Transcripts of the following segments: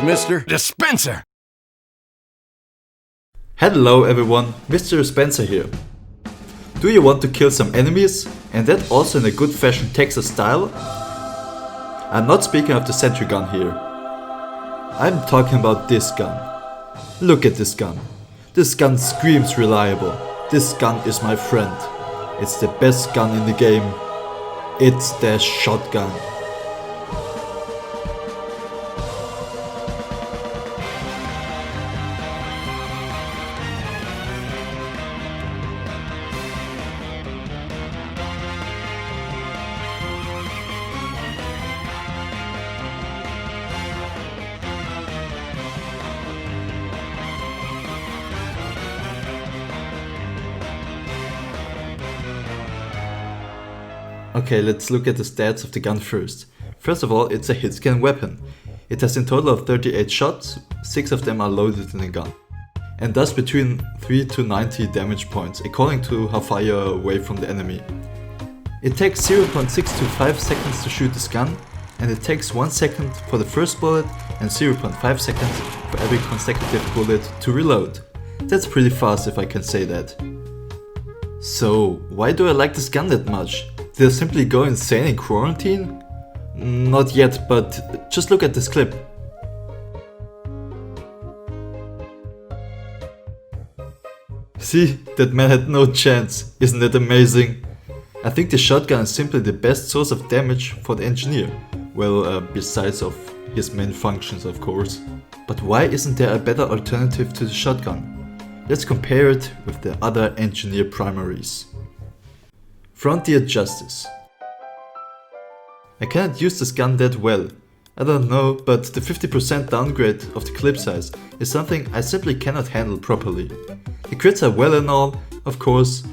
Mr. Dispenser! Hello everyone, Mr. Dispenser here. Do you want to kill some enemies, and that also in a good fashion Texas style? I'm not speaking of the sentry gun here. I'm talking about this gun. Look at this gun. This gun screams reliable. This gun is my friend. It's the best gun in the game. It's the shotgun. Okay, let's look at the stats of the gun first. First of all, it's a hit-scan weapon. It has in total of 38 shots, 6 of them are loaded in the gun. And does between 3 to 90 damage points, according to how far you're away from the enemy. It takes 0.6 to 5 seconds to shoot this gun, and it takes 1 second for the first bullet and 0.5 seconds for every consecutive bullet to reload. That's pretty fast if I can say that. So, why do I like this gun that much? Did I simply go insane in quarantine? Not yet, but just look at this clip. See, that man had no chance. Isn't that amazing? I think the shotgun is simply the best source of damage for the engineer. Well, besides of his main functions, of course. But why isn't there a better alternative to the shotgun? Let's compare it with the other engineer primaries. Frontier Justice. I cannot use this gun that well. I don't know, but the 50% downgrade of the clip size is something I simply cannot handle properly. The crits are well and all, of course,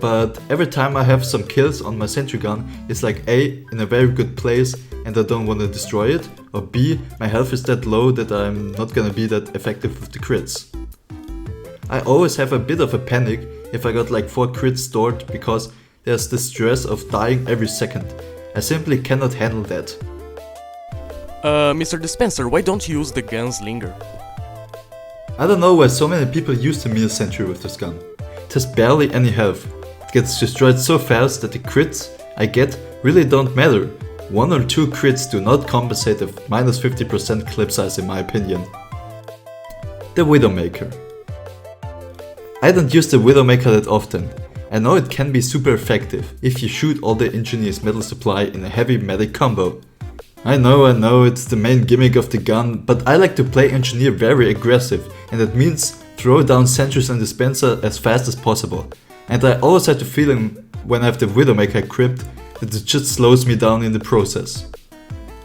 but every time I have some kills on my sentry gun, it's like A, in a very good place and I don't want to destroy it, or B, my health is that low that I'm not gonna be that effective with the crits. I always have a bit of a panic if I got like 4 crits stored because there's the stress of dying every second. I simply cannot handle that. Mr. Dispenser, why don't you use the Gunslinger? I don't know why so many people use the Meal Sentry with this gun. It has barely any health. It gets destroyed so fast that the crits I get really don't matter. 1 or 2 crits do not compensate the minus 50% clip size in my opinion. The Widowmaker. I don't use the Widowmaker that often. I know it can be super effective if you shoot all the engineer's metal supply in a heavy medic combo. I know, it's the main gimmick of the gun, but I like to play engineer very aggressive, and that means throw down sentries and dispenser as fast as possible. And I always have the feeling when I have the Widowmaker equipped that it just slows me down in the process.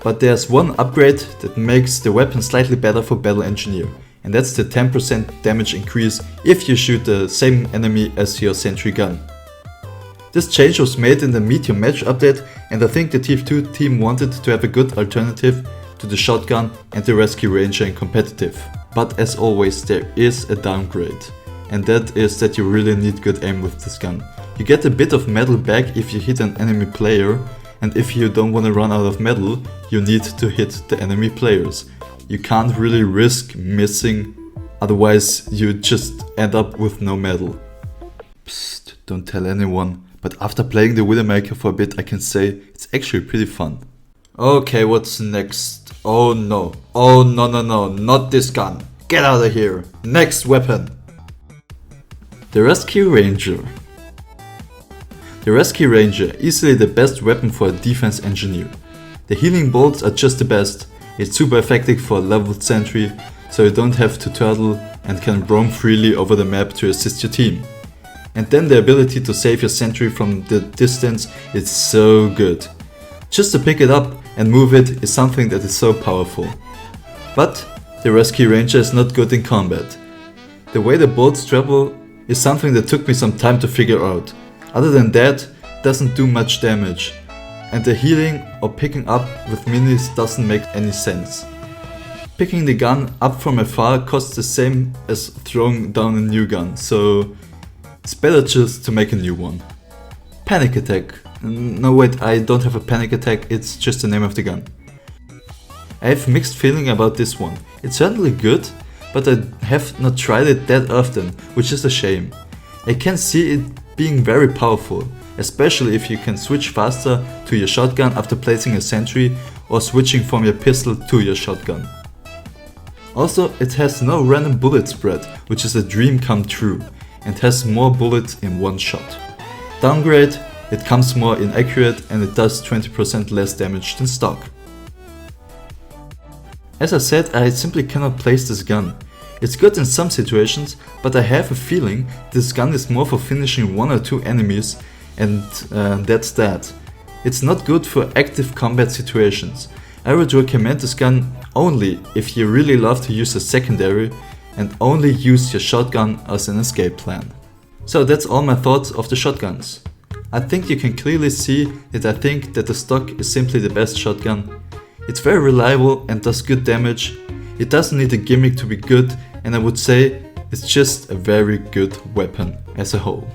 But there's one upgrade that makes the weapon slightly better for battle engineer. And that's the 10% damage increase if you shoot the same enemy as your sentry gun. This change was made in the medium match update, and I think the Tf2 team wanted to have a good alternative to the shotgun and the rescue ranger in competitive. But as always there is a downgrade, and that is that you really need good aim with this gun. You get a bit of metal back if you hit an enemy player, and if you don't want to run out of metal, you need to hit the enemy players. You can't really risk missing, otherwise you just end up with no medal. Psst, don't tell anyone, but after playing the Widowmaker for a bit I can say it's actually pretty fun. Okay, what's next? Oh no, not this gun. Get out of here. Next weapon. The Rescue Ranger. The Rescue Ranger, easily the best weapon for a defense engineer. The healing bolts are just the best. It's super effective for a leveled sentry, so you don't have to turtle and can roam freely over the map to assist your team. And then the ability to save your sentry from the distance is so good. Just to pick it up and move it is something that is so powerful. But the Rescue Ranger is not good in combat. The way the bolts travel is something that took me some time to figure out. Other than that, it doesn't do much damage. And the healing or picking up with minis doesn't make any sense. Picking the gun up from afar costs the same as throwing down a new gun, so it's better just to make a new one. Panic attack. No wait, I don't have a panic attack, it's just the name of the gun. I have mixed feeling about this one. It's certainly good, but I have not tried it that often, which is a shame. I can see it being very powerful, especially if you can switch faster to your shotgun after placing a sentry or switching from your pistol to your shotgun. Also, it has no random bullet spread, which is a dream come true, and has more bullets in one shot. Downgrade, it comes more inaccurate and it does 20% less damage than stock. As I said, I simply cannot place this gun. It's good in some situations, but I have a feeling this gun is more for finishing 1 or 2 enemies, and that's that. It's not good for active combat situations. I would recommend this gun only if you really love to use a secondary and only use your shotgun as an escape plan. So that's all my thoughts of the shotguns. I think you can clearly see that I think that the stock is simply the best shotgun. It's very reliable and does good damage. It doesn't need a gimmick to be good, and I would say it's just a very good weapon as a whole.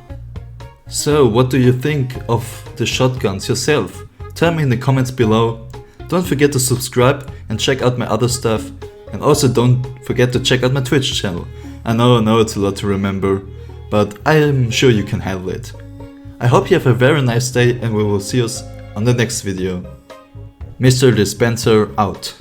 So what do you think of the shotguns yourself? Tell me in the comments below. Don't forget to subscribe and check out my other stuff, and also don't forget to check out my Twitch channel. I know it's a lot to remember, but I am sure you can handle it. I hope you have a very nice day, and we will see us on the next video. Mr. Dispenser out.